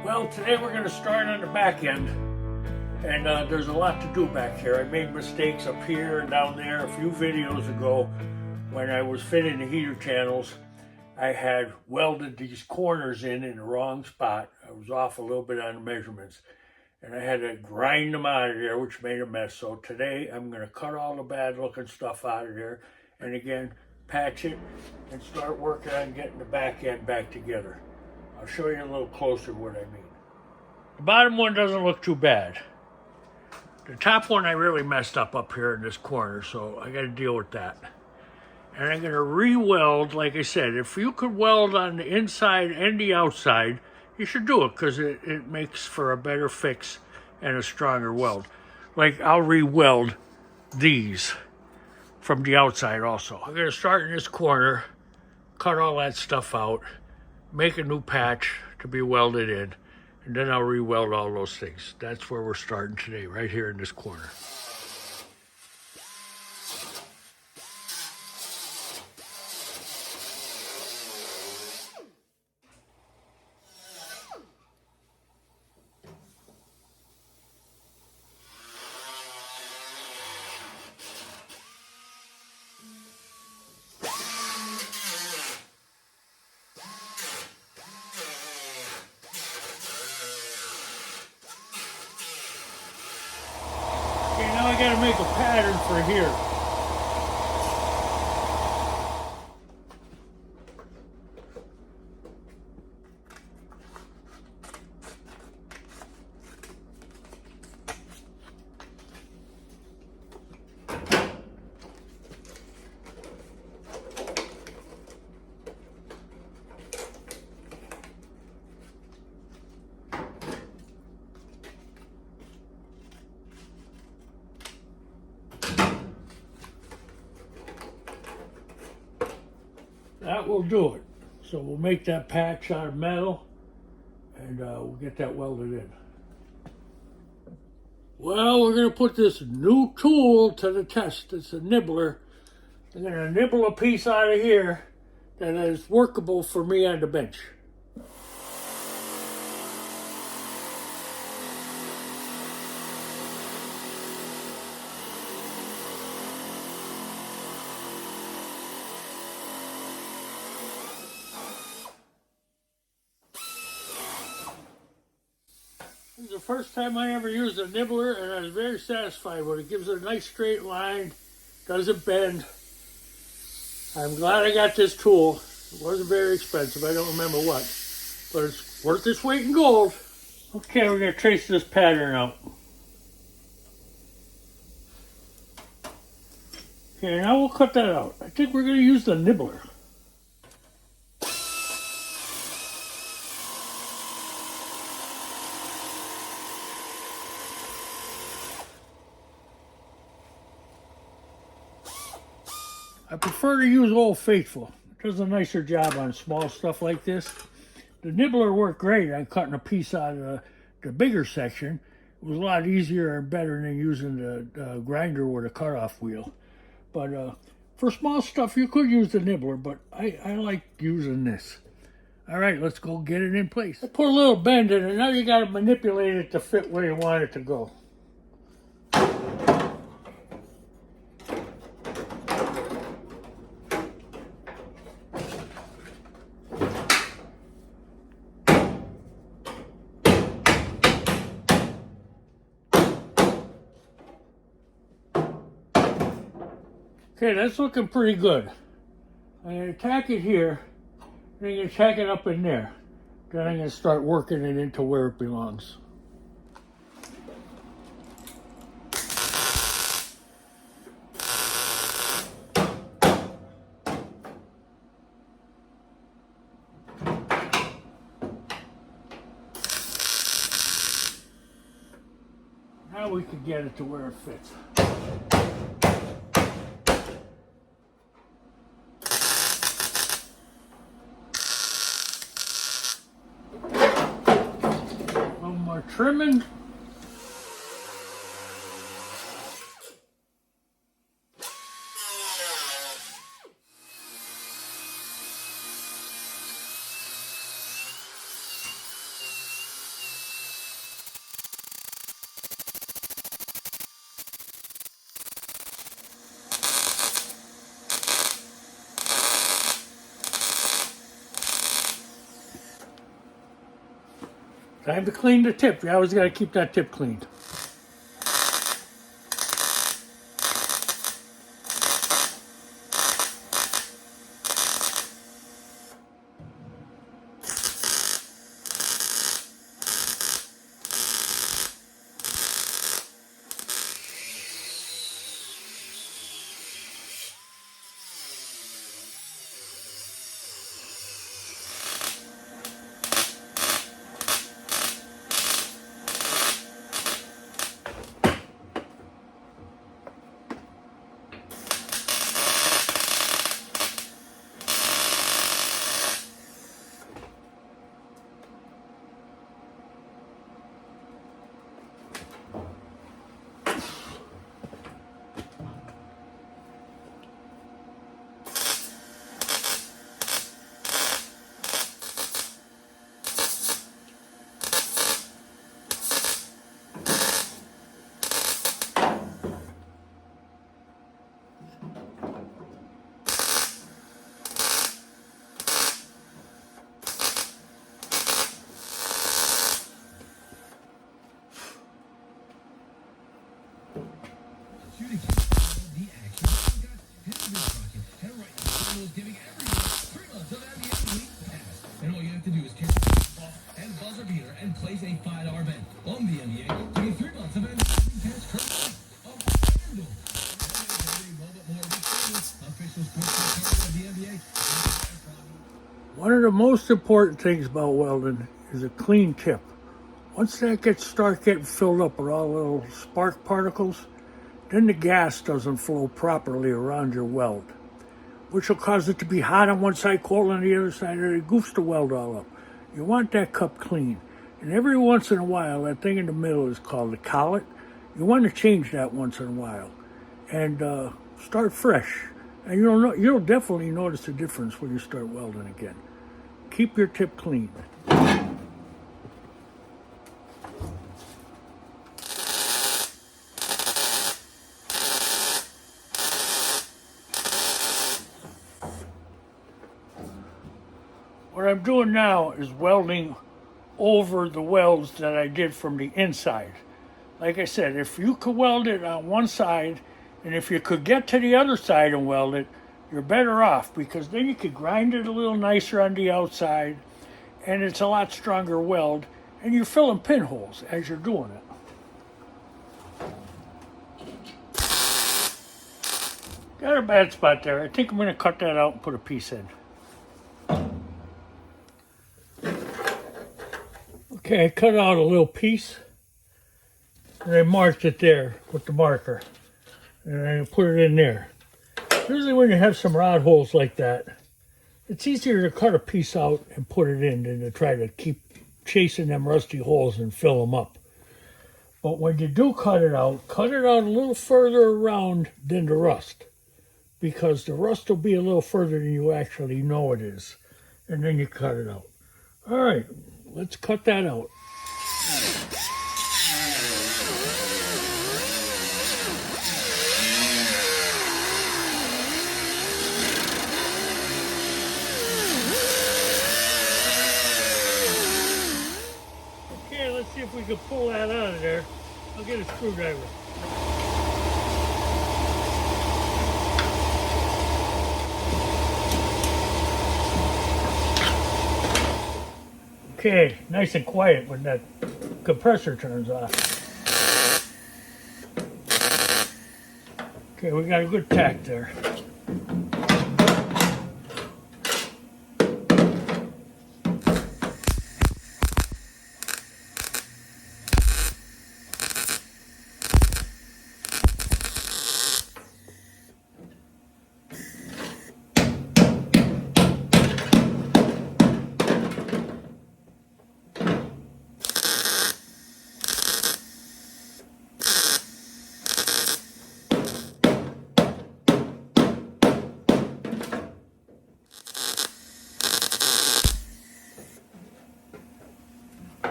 Well, today we're going to start on the back end, and there's a lot to do back here. I made mistakes up here and down there. A few videos ago, when I was fitting the heater channels, I had welded these corners in the wrong spot. I was off a little bit on the measurements, and I had to grind them out of there, which made a mess. So today I'm going to cut all the bad looking stuff out of there, and again, patch it and start working on getting the back end back together. I'll show you a little closer what I mean. The bottom one doesn't look too bad. The top one I really messed up here in this corner, so I got to deal with that. And I'm going to re-weld, like I said. If you could weld on the inside and the outside, you should do it, because it makes for a better fix and a stronger weld. Like, I'll re-weld these from the outside also. I'm going to start in this corner, cut all that stuff out, make a new patch to be welded in, and then I'll re-weld all those things. That's where we're starting today, right here in this corner. Okay, now I gotta make a pattern for here. That will do it. So we'll make that patch out of metal, and we'll get that welded in. Well, we're going to put this new tool to the test. It's a nibbler. I'm going to nibble a piece out of here that is workable for me on the bench. This is the first time I ever used a nibbler, and I was very satisfied with it. It gives it a nice straight line, doesn't bend. I'm glad I got this tool. It wasn't very expensive, I don't remember what, but it's worth its weight in gold. Okay, we're going to trace this pattern out. Okay, now we'll cut that out. I think we're going to use the nibbler. I prefer to use Old Faithful. It does a nicer job on small stuff like this. The nibbler worked great on cutting a piece out of the bigger section. It was a lot easier and better than using the grinder with a cutoff wheel. But for small stuff, you could use the nibbler, but I like using this. All right, let's go get it in place. I put a little bend in it. Now you got to manipulate it to fit where you want it to go. Okay, that's looking pretty good. I'm going to tack it here, and I'm going to tack it up in there. Then I'm going to start working it into where it belongs. Now we can get it to where it fits. Trimming. Time to clean the tip. You always got to keep that tip clean. And all you have to do is turn it off and buzzer beater and place a $5 bet on the NBA to get 3 months of NBA cash currently of FanDuel. Official sports partner of the NBA. One of the most important things about welding is a clean tip. Once that gets start getting filled up with all little spark particles, then the gas doesn't flow properly around your weld, which will cause it to be hot on one side, cold on the other side, and it goofs the weld all up. You want that cup clean. And every once in a while, that thing in the middle is called the collet. You want to change that once in a while and start fresh. And you'll definitely notice a difference when you start welding again. Keep your tip clean. What I'm doing now is welding over the welds that I did from the inside. Like I said, if you could weld it on one side, and if you could get to the other side and weld it, you're better off, because then you could grind it a little nicer on the outside, and it's a lot stronger weld, and you're filling pinholes as you're doing it. Got a bad spot there. I think I'm going to cut that out and put a piece in. Okay, I cut out a little piece, and I marked it there with the marker, and I put it in there. Usually when you have some rod holes like that, it's easier to cut a piece out and put it in than to try to keep chasing them rusty holes and fill them up. But when you do cut it out a little further around than the rust, because the rust will be a little further than you actually know it is, and then you cut it out. All right, let's cut that out. Okay, let's see if we can pull that out of there. I'll get a screwdriver. Okay, nice and quiet when that compressor turns off. Okay, we got a good tack there.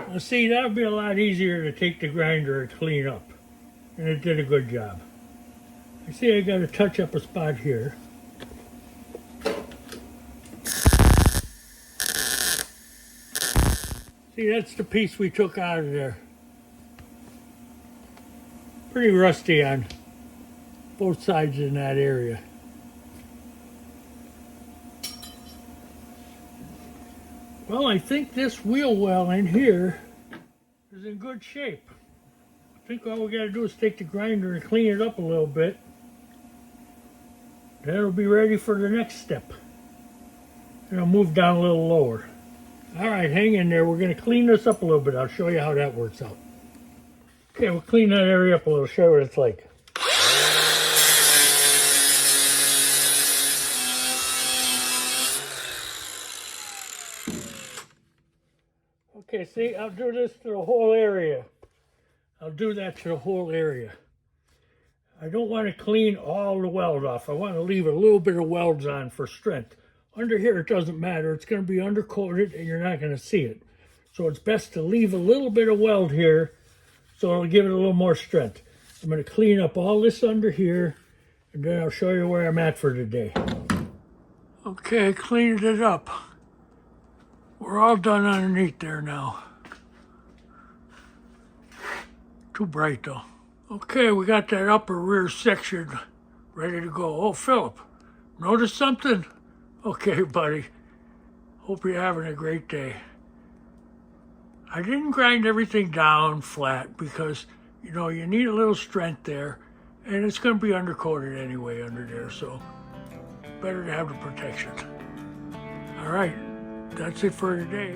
Well, see, that would be a lot easier to take the grinder and clean up. And it did a good job. You see, I got to touch up a spot here. See See, that's the piece we took out of there. Pretty rusty on both sides in that area. Well, I think this wheel well in here is in good shape. I think all we got to do is take the grinder and clean it up a little bit. Then it'll be ready for the next step. And I'll move down a little lower. All right, hang in there. We're going to clean this up a little bit. I'll show you how that works out. Okay, we'll clean that area up a little, show you what it's like. Okay, see, I'll do this to the whole area. I'll do that to the whole area. I don't want to clean all the weld off. I want to leave a little bit of welds on for strength. Under here, it doesn't matter. It's going to be undercoated and you're not going to see it. So it's best to leave a little bit of weld here so it'll give it a little more strength. I'm going to clean up all this under here and then I'll show you where I'm at for today. Okay, I cleaned it up. We're all done underneath there now. Too bright though. Okay, we got that upper rear section ready to go. Oh, Philip, notice something? Okay, buddy. Hope you're having a great day. I didn't grind everything down flat because, you know, you need a little strength there. And it's going to be undercoated anyway under there, so better to have the protection. All right, that's it for today.